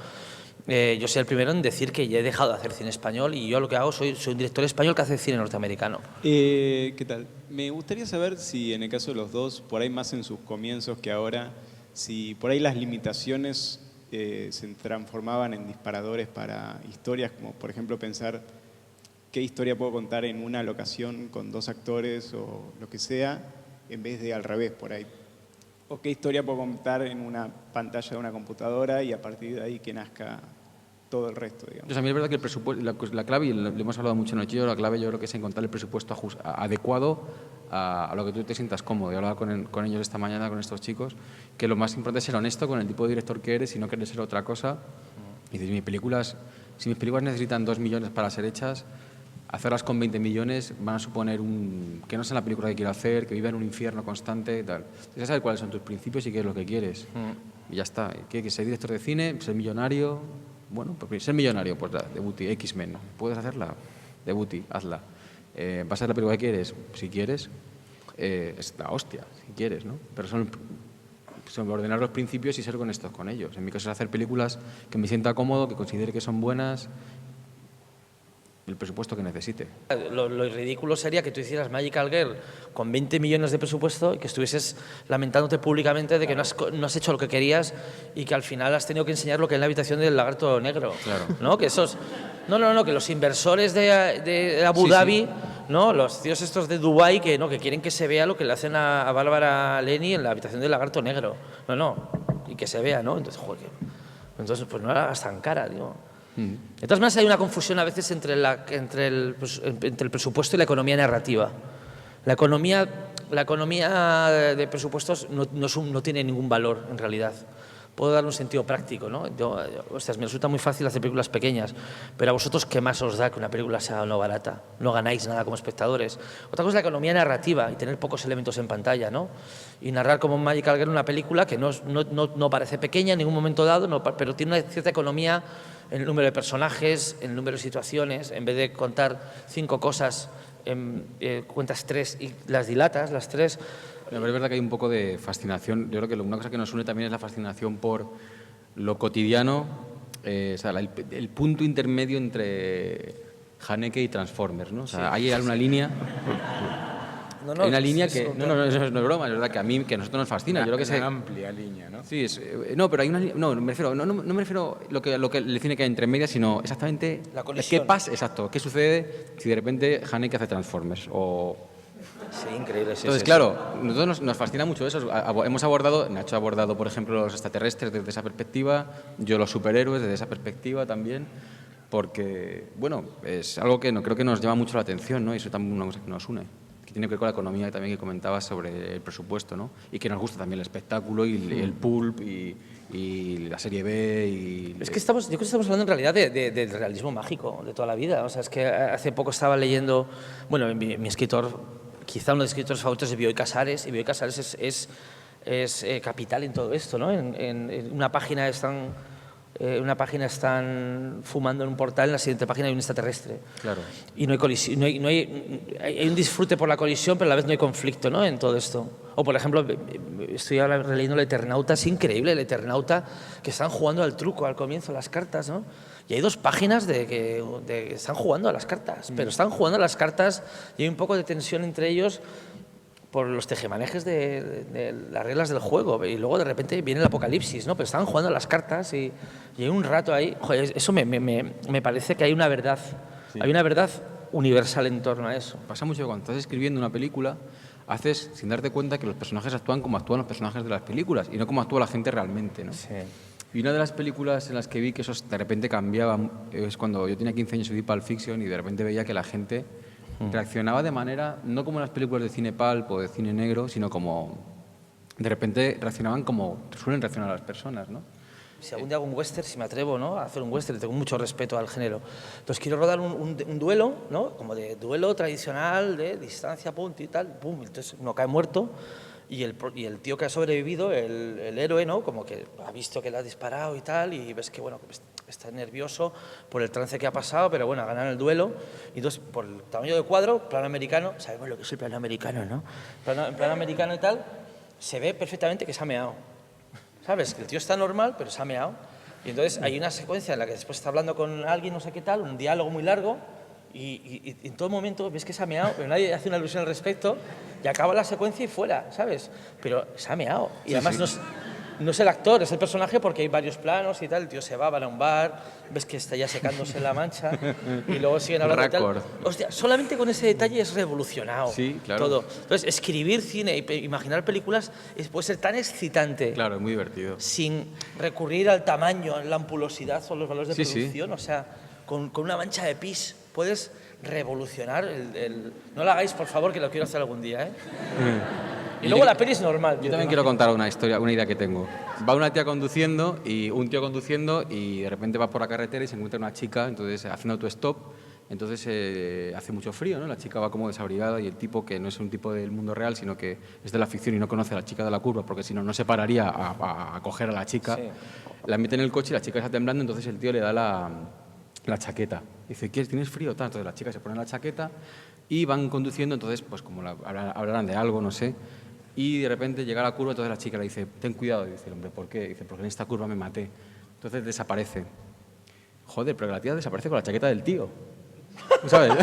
yo soy el primero en decir que ya he dejado de hacer cine español, y yo lo que hago, soy un director español que hace cine norteamericano. ¿Qué tal? Me gustaría saber si en el caso de los dos, por ahí más en sus comienzos que ahora, si por ahí las limitaciones se transformaban en disparadores para historias, como por ejemplo pensar qué historia puedo contar en una locación con 2 actores o lo que sea, en vez de al revés por ahí. O qué historia puedo contar en una pantalla de una computadora y a partir de ahí que nazca todo el resto, digamos. Pues a mí es verdad que el presupuesto, la clave, y lo hemos hablado mucho en el Chillo, la clave yo creo que es encontrar el presupuesto adecuado a lo que tú te sientas cómodo. Yo hablaba con ellos esta mañana, con estos chicos, que lo más importante es ser honesto con el tipo de director que eres y no querer ser otra cosa. Y dices, si mis películas necesitan 2 millones para ser hechas, hacerlas con 20 millones van a suponer que no sea la película que quiero hacer, que viva en un infierno constante y tal. Entonces, ya sabes cuáles son tus principios y qué es lo que quieres. Y ya está. ¿Qué ser director de cine? ¿Ser millonario? Bueno, pues ser millonario, pues debuti, X-Men. ¿Puedes hacerla? Debuti, hazla. ¿Va a ser la película que quieres? Si quieres, es la hostia, si quieres, ¿no? Pero son ordenar los principios y ser honestos con ellos. En mi caso es hacer películas que me sienta cómodo, que considere que son buenas, el presupuesto que necesite. Lo ridículo sería que tú hicieras Magical Girl con 20 millones de presupuesto y que estuvieses lamentándote públicamente de que no has hecho lo que querías y que al final has tenido que enseñar lo que es la habitación del lagarto negro. Claro. ¿No? Que esos... No, que los inversores de Abu Dhabi, ¿no? Los tíos estos de Dubái que quieren que se vea lo que le hacen a Bárbara Leni en la habitación del lagarto negro. Y que se vea, ¿no? Entonces, joder, pues no la hagas tan cara, digo. De todas maneras, hay una confusión a veces entre el presupuesto y la economía narrativa. La economía de presupuestos no tiene ningún valor, en realidad. Puedo dar un sentido práctico, ¿no? Me resulta muy fácil hacer películas pequeñas, pero a vosotros, ¿qué más os da que una película sea o no barata? No ganáis nada como espectadores. Otra cosa es la economía narrativa y tener pocos elementos en pantalla, ¿no? Y narrar como Magical Girl una película que no parece pequeña en ningún momento dado, pero tiene una cierta economía en el número de personajes, en el número de situaciones. En vez de contar 5 cosas, cuentas 3 y las dilatas, las 3. Pero es verdad que hay un poco de fascinación. Yo creo que una cosa que nos une también es la fascinación por lo cotidiano, o sea, el punto intermedio entre Haneke y Transformers, ¿no? O sea, hay alguna línea... hay una línea que... No es broma, es verdad que a nosotros nos fascina. Yo creo que una amplia línea, ¿no? Sí, pero hay una... No me refiero lo que el cine que hay entre medias, sino exactamente qué pasa, exacto, qué sucede si de repente Haneke hace Transformers Sí, increíble. Entonces, claro, nosotros nos fascina mucho eso. Nacho ha abordado, por ejemplo, los extraterrestres desde esa perspectiva, yo los superhéroes desde esa perspectiva también, porque, bueno, es algo que creo que nos llama mucho la atención, ¿no? Y eso también es una cosa que nos une, que tiene que ver con la economía también que comentabas sobre el presupuesto, ¿no? Y que nos gusta también el espectáculo y el pulp y la serie B. Es que yo creo que estamos hablando en realidad del realismo mágico de toda la vida. O sea, es que hace poco estaba leyendo, bueno, mi escritor... Quizá uno de los escritores favoritos de Bioy Casares, y Bioy Casares es capital en todo esto, ¿no? En una página están fumando en un portal, en la siguiente página hay un extraterrestre. Claro. Y no hay colisión, hay un disfrute por la colisión, pero a la vez no hay conflicto, ¿no? En todo esto. O, por ejemplo, estoy ahora releyendo El Eternauta, es increíble, El Eternauta, que están jugando al truco al comienzo, las cartas, ¿no? Y hay 2 páginas de que están jugando a las cartas, pero están jugando a las cartas y hay un poco de tensión entre ellos por los tejemanejes de las reglas del juego. Y luego de repente viene el apocalipsis, ¿no? Pero están jugando a las cartas y hay un rato ahí. Joder, eso me parece que hay una verdad, hay una verdad universal en torno a eso. Pasa mucho que cuando estás escribiendo una película, haces sin darte cuenta que los personajes actúan como actúan los personajes de las películas y no como actúa la gente realmente, ¿no? Sí. Y una de las películas en las que vi que eso de repente cambiaba es cuando yo tenía 15 años y vi Pulp Fiction y de repente veía que la gente reaccionaba de manera, no como en las películas de cine pulp o de cine negro, sino como de repente reaccionaban como suelen reaccionar las personas, ¿no? Si algún día hago un western, si me atrevo, ¿no?, a hacer un western, tengo mucho respeto al género. Entonces quiero rodar un duelo, ¿no?, como de duelo tradicional, de distancia, punto y tal, pum, entonces uno cae muerto y el tío que ha sobrevivido, el héroe, ¿no? Como que ha visto que le ha disparado y tal, y ves que, bueno, está nervioso por el trance que ha pasado, pero bueno, ha ganado el duelo. Y entonces, por el tamaño del cuadro, plano americano, sabemos lo que es el plano americano, ¿no? En plano americano y tal, se ve perfectamente que se ha meado. ¿Sabes? Que el tío está normal, pero se ha meado. Y entonces hay una secuencia en la que después está hablando con alguien, no sé qué tal, un diálogo muy largo, y en todo momento ves que se ha meado, pero nadie hace una alusión al respecto, y acaba la secuencia y fuera, ¿sabes? Pero se ha meado. Y además no es el actor, es el personaje, porque hay varios planos y tal, el tío se va a un bar, ves que está ya secándose la mancha, y luego siguen hablando y tal. Hostia, solamente con ese detalle es revolucionado todo. Entonces, escribir cine e imaginar películas puede ser tan excitante. Claro, es muy divertido. Sin recurrir al tamaño, la ampulosidad o los valores de producción, o sea, con una mancha de pis puedes revolucionar No lo hagáis, por favor, que lo quiero hacer algún día, ¿eh? Y luego la peli es normal. Yo también quiero contar una historia, una idea que tengo. Va una tía conduciendo y un tío conduciendo y de repente va por la carretera y se encuentra una chica, entonces haciendo autostop, entonces hace mucho frío, ¿no? La chica va como desabrigada y el tipo, que no es un tipo del mundo real, sino que es de la ficción y no conoce a la chica de la curva, porque si no, no se pararía a coger a la chica, la mete en el coche y la chica está temblando, entonces el tío le da la chaqueta. Dice, ¿tienes frío? Tal. Entonces la chica se pone la chaqueta y van conduciendo, entonces pues como hablarán de algo, no sé, y de repente llega a la curva, entonces la chica le dice, ten cuidado. Y dice el hombre, ¿por qué? Dice, porque en esta curva me maté. Entonces desaparece. Joder, pero la tía desaparece con la chaqueta del tío. ¿Sabes?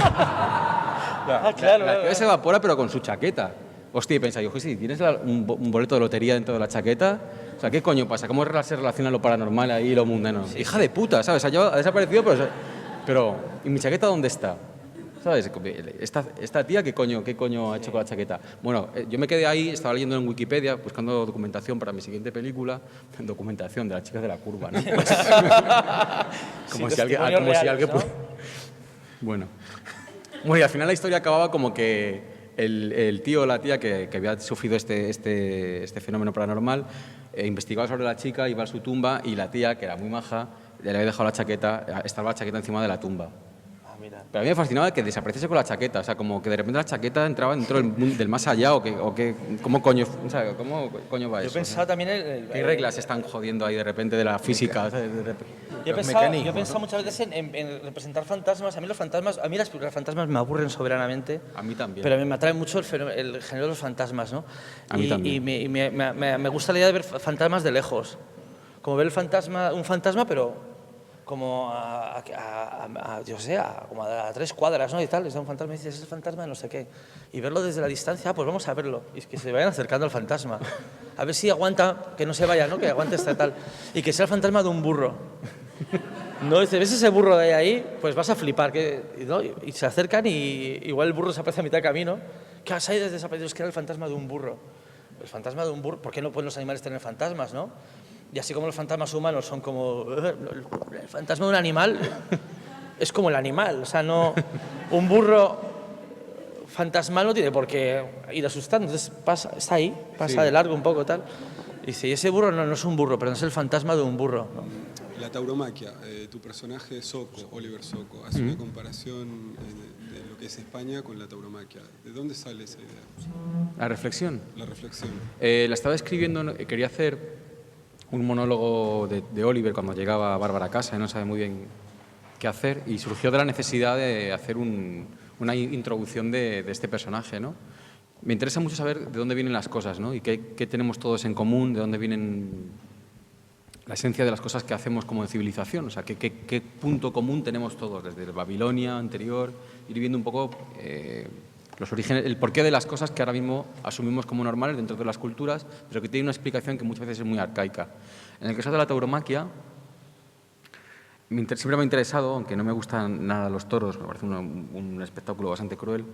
La tía se evapora, pero con su chaqueta. Hostia, y pensa, yo, si tienes un boleto de lotería dentro de la chaqueta, o sea, ¿qué coño pasa? ¿Cómo se relaciona lo paranormal ahí y lo mundano? Hija de puta, ¿sabes? Ha desaparecido, pero ¿y mi chaqueta dónde está? ¿Sabes? Esta tía, ¿qué coño ha hecho con la chaqueta? Bueno, yo me quedé ahí, estaba leyendo en Wikipedia, buscando documentación para mi siguiente película, documentación de las chicas de la curva, ¿no? como si alguien Bueno, y al final la historia acababa como que el tío o la tía que había sufrido este fenómeno paranormal investigaba sobre la chica, iba a su tumba y la tía, que era muy maja, le había dejado estaba la chaqueta encima de la tumba. Pero a mí me fascinaba que desapareciese con la chaqueta, o sea, como que de repente la chaqueta entraba dentro del más allá, ¿cómo coño va eso? Yo pensaba también... ¿Qué reglas se están jodiendo ahí de repente de la física? Yo he pensado muchas veces en representar fantasmas. A mí las películas de fantasmas me aburren soberanamente. A mí también. Pero me atrae mucho el género de los fantasmas, ¿no? A mí también. Y me gusta la idea de ver fantasmas de lejos. Como ver un fantasma, pero como como a 3 cuadras, ¿no? Y tal, está un fantasma y dices, es el fantasma de no sé qué. Y verlo desde la distancia, pues vamos a verlo. Y es que se vayan acercando al fantasma. A ver si aguanta, que no se vaya, ¿no? Que aguante esta tal. Y que sea el fantasma de un burro. ¿No? Dice, ¿ves ese burro de ahí? Pues vas a flipar. ¿No? Y se acercan y igual el burro desaparece a mitad de camino. ¿Qué has ido desaparecido? Es que era el fantasma de un burro. El fantasma de un burro. ¿Por qué no pueden los animales tener fantasmas, no? Y así como los fantasmas humanos son como... El fantasma de un animal es como el animal. O sea, no... Un burro fantasmal no tiene por qué ir asustando. Entonces está ahí, pasa de largo un poco, tal. Y dice, y ese burro no es un burro, pero no es el fantasma de un burro, ¿no? La tauromaquia, tu personaje Socco, Oliver Socco, hace una comparación de lo que es España con la tauromaquia. ¿De dónde sale esa idea? ¿La reflexión? La reflexión. La estaba escribiendo, quería hacer un monólogo de Oliver cuando llegaba Bárbara a casa y no sabe muy bien qué hacer, y surgió de la necesidad de hacer una introducción de este personaje, ¿no? Me interesa mucho saber de dónde vienen las cosas, ¿no? Y qué tenemos todos en común, de dónde vienen la esencia de las cosas que hacemos como civilización, o sea, qué punto común tenemos todos, desde Babilonia, anterior, ir viendo un poco los orígenes, el porqué de las cosas que ahora mismo asumimos como normales dentro de las culturas, pero que tiene una explicación que muchas veces es muy arcaica. En el caso de la tauromaquia, siempre me ha interesado, aunque no me gustan nada los toros, me parece un espectáculo bastante cruel,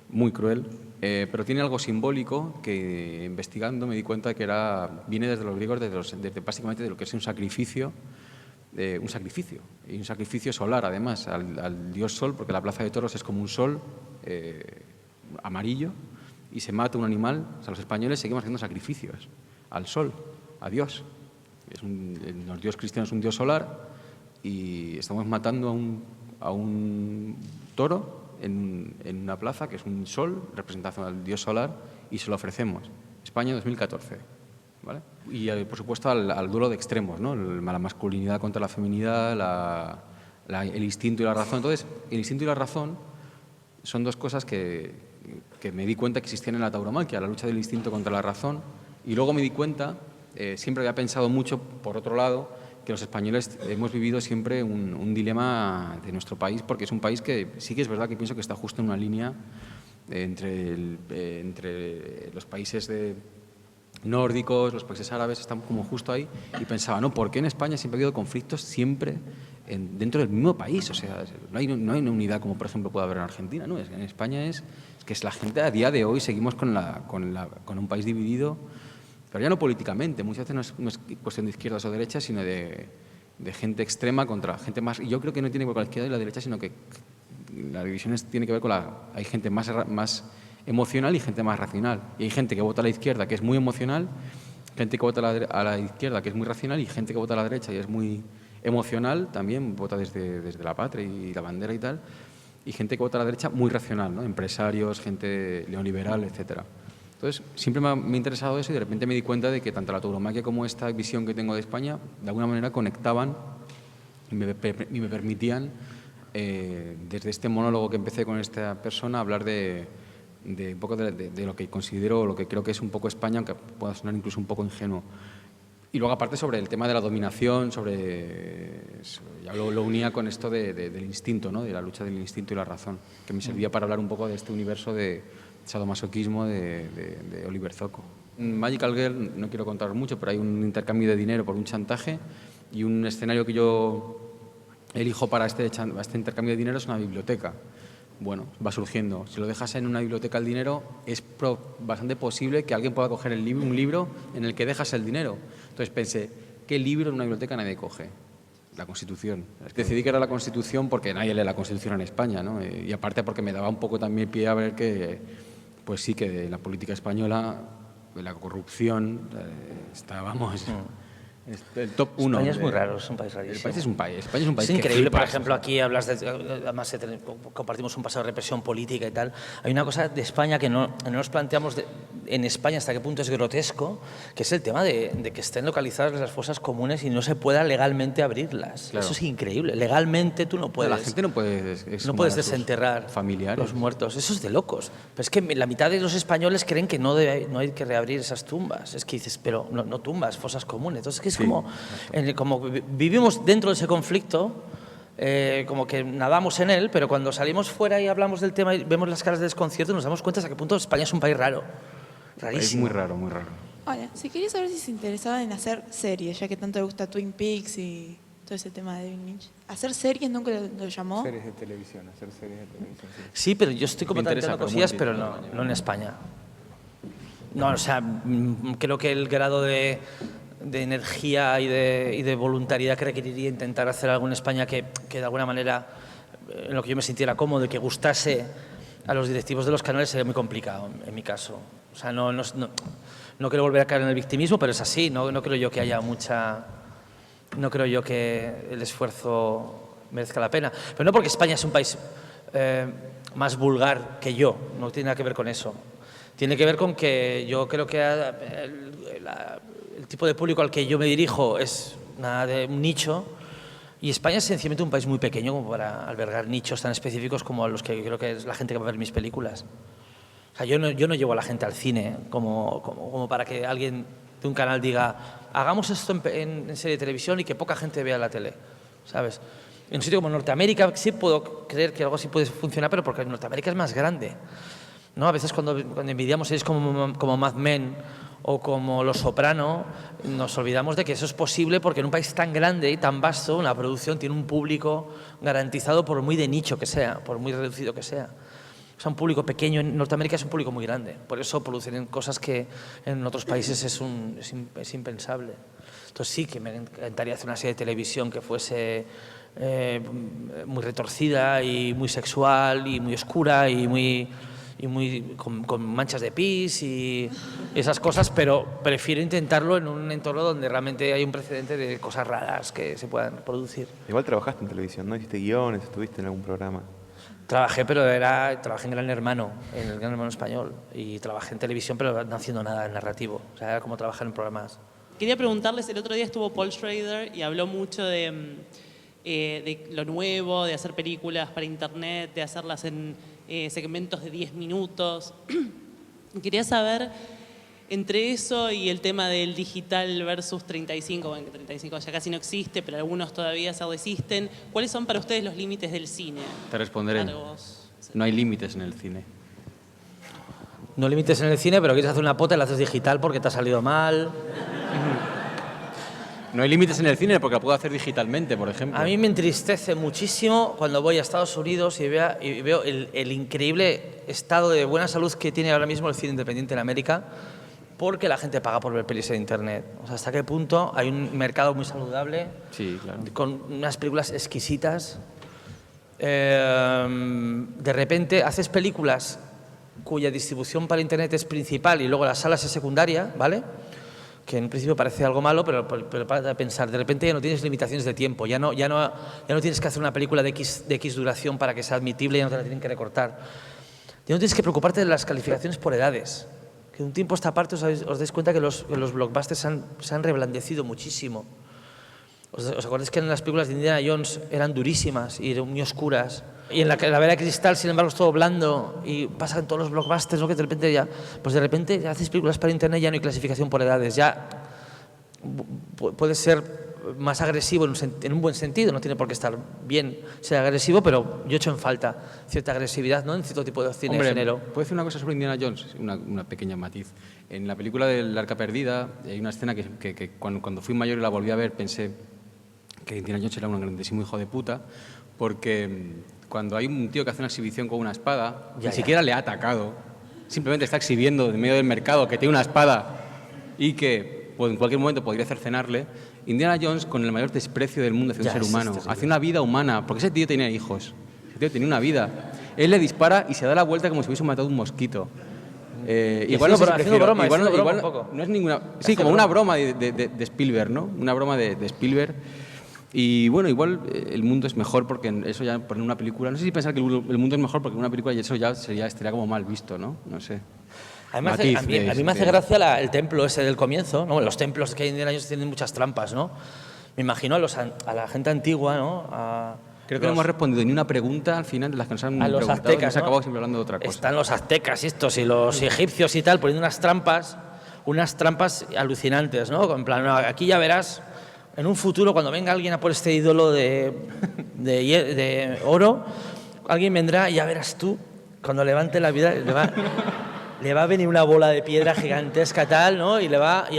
muy cruel, pero tiene algo simbólico que investigando me di cuenta que viene desde los griegos, desde básicamente de lo que es un sacrificio, y un sacrificio solar además, al dios sol, porque la plaza de toros es como un sol amarillo y se mata un animal. O sea, los españoles seguimos haciendo sacrificios al sol, a Dios. El dios cristiano es un dios solar y estamos matando a un toro en una plaza que es un sol, representación al dios solar, y se lo ofrecemos. España 2014. ¿Vale? Y, por supuesto, al duelo de extremos, ¿no? La masculinidad contra la feminidad, el instinto y la razón. Entonces, el instinto y la razón son dos cosas que me di cuenta que existían en la tauromaquia, la lucha del instinto contra la razón. Y luego me di cuenta, siempre había pensado mucho, por otro lado, que los españoles hemos vivido siempre un dilema de nuestro país, porque es un país que sí que es verdad que pienso que está justo en una línea entre los países nórdicos, los países árabes, están como justo ahí, y pensaba, ¿no? ¿Por qué en España siempre ha habido conflictos siempre dentro del mismo país? O sea, no hay una unidad como, por ejemplo, puede haber en Argentina, ¿no? En España es que la gente a día de hoy seguimos con un país dividido, pero ya no políticamente, muchas veces no es cuestión de izquierdas o derechas, sino de gente extrema contra gente más. Y yo creo que no tiene que ver con la izquierda y la derecha, sino que la división tiene que ver con hay gente más emocional y gente más racional. Y hay gente que vota a la izquierda que es muy emocional, gente que vota a la izquierda que es muy racional, y gente que vota a la derecha y es muy emocional, también vota desde la patria y la bandera y tal, y gente que vota a la derecha muy racional, ¿no? Empresarios, gente neoliberal, etcétera. Entonces, siempre me ha interesado eso, y de repente me di cuenta de que tanto la tauromaquia como esta visión que tengo de España, de alguna manera conectaban y me permitían, desde este monólogo que empecé con esta persona, hablar de un poco de lo que considero, lo que creo que es un poco España, aunque pueda sonar incluso un poco ingenuo. Y luego, aparte, sobre el tema de la dominación, ya lo unía con esto del instinto, ¿no? De la lucha del instinto y la razón, que me servía para hablar un poco de este universo de sadomasoquismo de Oliver Sacco. En Magical Girl no quiero contar mucho, pero hay un intercambio de dinero por un chantaje, y un escenario que yo elijo para este intercambio de dinero es una biblioteca. Bueno, va surgiendo. Si lo dejas en una biblioteca el dinero, es bastante posible que alguien pueda coger un libro en el que dejas el dinero. Entonces pensé, ¿qué libro en una biblioteca nadie coge? La Constitución. Decidí que era la Constitución porque nadie lee la Constitución en España, ¿no? Y aparte porque me daba un poco también pie a ver que, pues sí, que la política española, la corrupción, estábamos... El top 1. España es muy raro, es un país rarísimo. España es un país es increíble, por ejemplo, aquí hablas además compartimos un pasado de represión política y tal. Hay una cosa de España que no nos planteamos en España hasta qué punto es grotesco, que es el tema de que estén localizadas las fosas comunes y no se pueda legalmente abrirlas. Claro. Eso es increíble. Legalmente tú no puedes. La gente no puedes desenterrar familiares, los muertos. Eso es de locos. Pero es que la mitad de los españoles creen que no hay que reabrir esas tumbas. Es que dices, pero no tumbas, fosas comunes. Entonces, es como vivimos dentro de ese conflicto, como que nadamos en él, pero cuando salimos fuera y hablamos del tema y vemos las caras de desconcierto, nos damos cuenta hasta qué punto España es un país raro. Rarísimo. Es muy raro, muy raro. Hola, si quería saber si se interesaba en hacer series, ya que tanto le gusta Twin Peaks y todo ese tema de David Lynch. ¿Hacer series nunca lo llamó? Series de televisión, hacer series de televisión. Sí, pero yo estoy como tanteando cosillas, pero no en España. No, o sea, creo que el grado de energía y de voluntariedad que requeriría intentar hacer algo en España que de alguna manera, en lo que yo me sintiera cómodo y que gustase a los directivos de los canales, sería muy complicado en mi caso. O sea, no quiero volver a caer en el victimismo, pero es así. No creo yo que haya no creo yo que el esfuerzo merezca la pena. Pero no porque España es un país más vulgar que yo, no tiene nada que ver con eso. Tiene que ver con que yo creo que el tipo de público al que yo me dirijo es de un nicho, y España es sencillamente un país muy pequeño como para albergar nichos tan específicos como los que creo que es la gente que va a ver mis películas. O sea, yo no llevo a la gente al cine como para que alguien de un canal diga hagamos esto en serie de televisión y que poca gente vea la tele, ¿sabes? En un sitio como Norteamérica sí puedo creer que algo así puede funcionar, pero porque Norteamérica es más grande, ¿no? A veces cuando envidiamos series como Mad Men o como Los Soprano, nos olvidamos de que eso es posible porque en un país tan grande y tan vasto, una producción tiene un público garantizado por muy de nicho que sea, por muy reducido que sea. O sea, un público pequeño en Norteamérica es un público muy grande. Por eso producen cosas que en otros países es impensable. Entonces sí que me encantaría hacer una serie de televisión que fuese muy retorcida y muy sexual y muy oscura y con manchas de pis y esas cosas, pero prefiero intentarlo en un entorno donde realmente hay un precedente de cosas raras que se puedan producir. Igual trabajaste en televisión, ¿no? Hiciste guiones, estuviste en algún programa. Trabajé en Gran Hermano, en el Gran Hermano español, y trabajé en televisión, pero no haciendo nada narrativo. O sea, era como trabajar en programas. Quería preguntarles, el otro día estuvo Paul Schrader y habló mucho de lo nuevo, de hacer películas para internet, de hacerlas en segmentos de 10 minutos. Quería saber, entre eso y el tema del digital versus 35, bueno, que 35 ya casi no existe, pero algunos todavía se resisten, ¿cuáles son para ustedes los límites del cine? Te responderé. No hay límites en el cine. No límites en el cine, pero quieres hacer una pota y la haces digital porque te ha salido mal. No hay límites en el cine porque la puedo hacer digitalmente, por ejemplo. A mí me entristece muchísimo cuando voy a Estados Unidos y veo el increíble estado de buena salud que tiene ahora mismo el cine independiente en América, porque la gente paga por ver pelis en internet. O sea, hasta qué punto hay un mercado muy saludable, sí, claro, con unas películas exquisitas. De repente haces películas cuya distribución para internet es principal y luego las salas es secundaria, ¿vale? Que en principio parece algo malo, pero para pensar, de repente ya no tienes limitaciones de tiempo, ya no tienes que hacer una película de X duración para que sea admitible, ya no te la tienen que recortar. Ya no tienes que preocuparte de las calificaciones por edades. Que de un tiempo a esta parte os dais cuenta que los blockbusters se han reblandecido muchísimo. ¿Os acordáis que en las películas de Indiana Jones eran durísimas y eran muy oscuras? Y en la Era de Cristal, sin embargo, es todo blando y pasa en todos los blockbusters, ¿no? Que de repente ya haces películas para internet, ya no hay clasificación por edades, ya puede ser más agresivo en un buen sentido, no tiene por qué estar bien ser agresivo, pero yo echo en falta cierta agresividad, ¿no? En cierto tipo de cine de género. ¿Puedo decir una cosa sobre Indiana Jones? Una pequeña matiz. En la película del Arca Perdida hay una escena que cuando fui mayor y la volví a ver pensé que Indiana Jones era un grandísimo hijo de puta, porque cuando hay un tío que hace una exhibición con una espada, ni siquiera le ha atacado, simplemente está exhibiendo en medio del mercado que tiene una espada y que en cualquier momento podría cercenarle. Indiana Jones, con el mayor desprecio del mundo hacia un ser humano, hacia una vida humana, porque ese tío tenía hijos, ese tío tenía una vida. Él le dispara y se da la vuelta como si hubiese matado un mosquito. Igual no es ninguna... Sí, como una broma de Spielberg, ¿no? Una broma de Spielberg. Y bueno, igual el mundo es mejor porque eso ya por una película... No sé si pensar que el mundo es mejor porque en una película y eso ya estaría como mal visto, ¿no? No sé. Además, a mí me hace gracia el templo ese del comienzo, ¿no? Los templos que hay en años tienen muchas trampas, ¿no? Me imagino a la gente antigua, ¿no? Creo que no hemos respondido ni una pregunta al final de las que nos han preguntado. A los aztecas, hemos acabado siempre hablando de otra cosa. Están los aztecas y los egipcios y tal, poniendo unas trampas alucinantes, ¿no? En plan, aquí ya verás, en un futuro, cuando venga alguien a por este ídolo de oro, alguien vendrá y ya verás tú, cuando levante la vida, le va a venir una bola de piedra gigantesca tal, ¿no? Y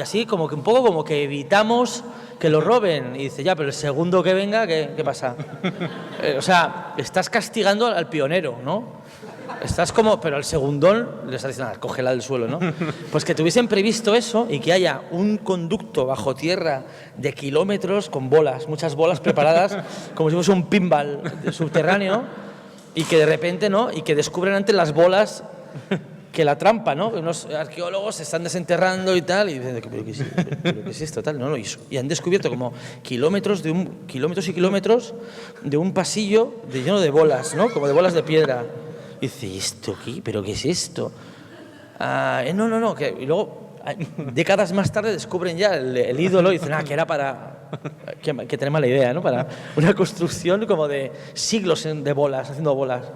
así como que un poco como que evitamos que lo roben. Y dice, ya, pero el segundo que venga, ¿qué pasa? O sea, estás castigando al pionero, ¿no? Estás como, pero al segundón le estás diciendo, cógela del suelo, ¿no? Pues que tuviesen previsto eso y que haya un conducto bajo tierra de kilómetros con bolas, muchas bolas preparadas, como si fuese un pinball subterráneo, y que de repente, ¿no? Y que descubren antes las bolas que la trampa, ¿no? Unos arqueólogos se están desenterrando y tal, y dicen, ¿pero qué es esto? Tal, ¿no? Y han descubierto como kilómetros y kilómetros de un pasillo lleno de bolas, ¿no? Como de bolas de piedra. Y dice, ¿esto qué? ¿Pero qué es esto? No. Y luego, décadas más tarde, descubren ya el ídolo y dicen, que era para... Que tenemos la idea, ¿no? Para una construcción como de siglos de bolas, haciendo bolas.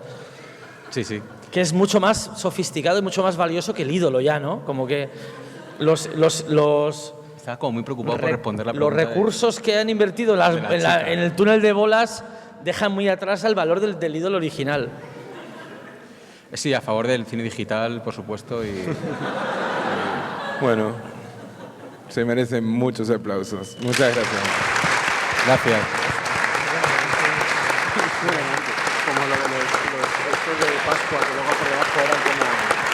Sí, sí. Que es mucho más sofisticado y mucho más valioso que el ídolo ya, ¿no? Como que los Estaba como muy preocupado por responder la pregunta. Los recursos que han invertido en el túnel de bolas dejan muy atrás el valor del ídolo original. Sí, a favor del cine digital, por supuesto. Bueno, se merecen muchos aplausos. Muchas gracias. Gracias. Como lo de Pascua, que luego por debajo eran como...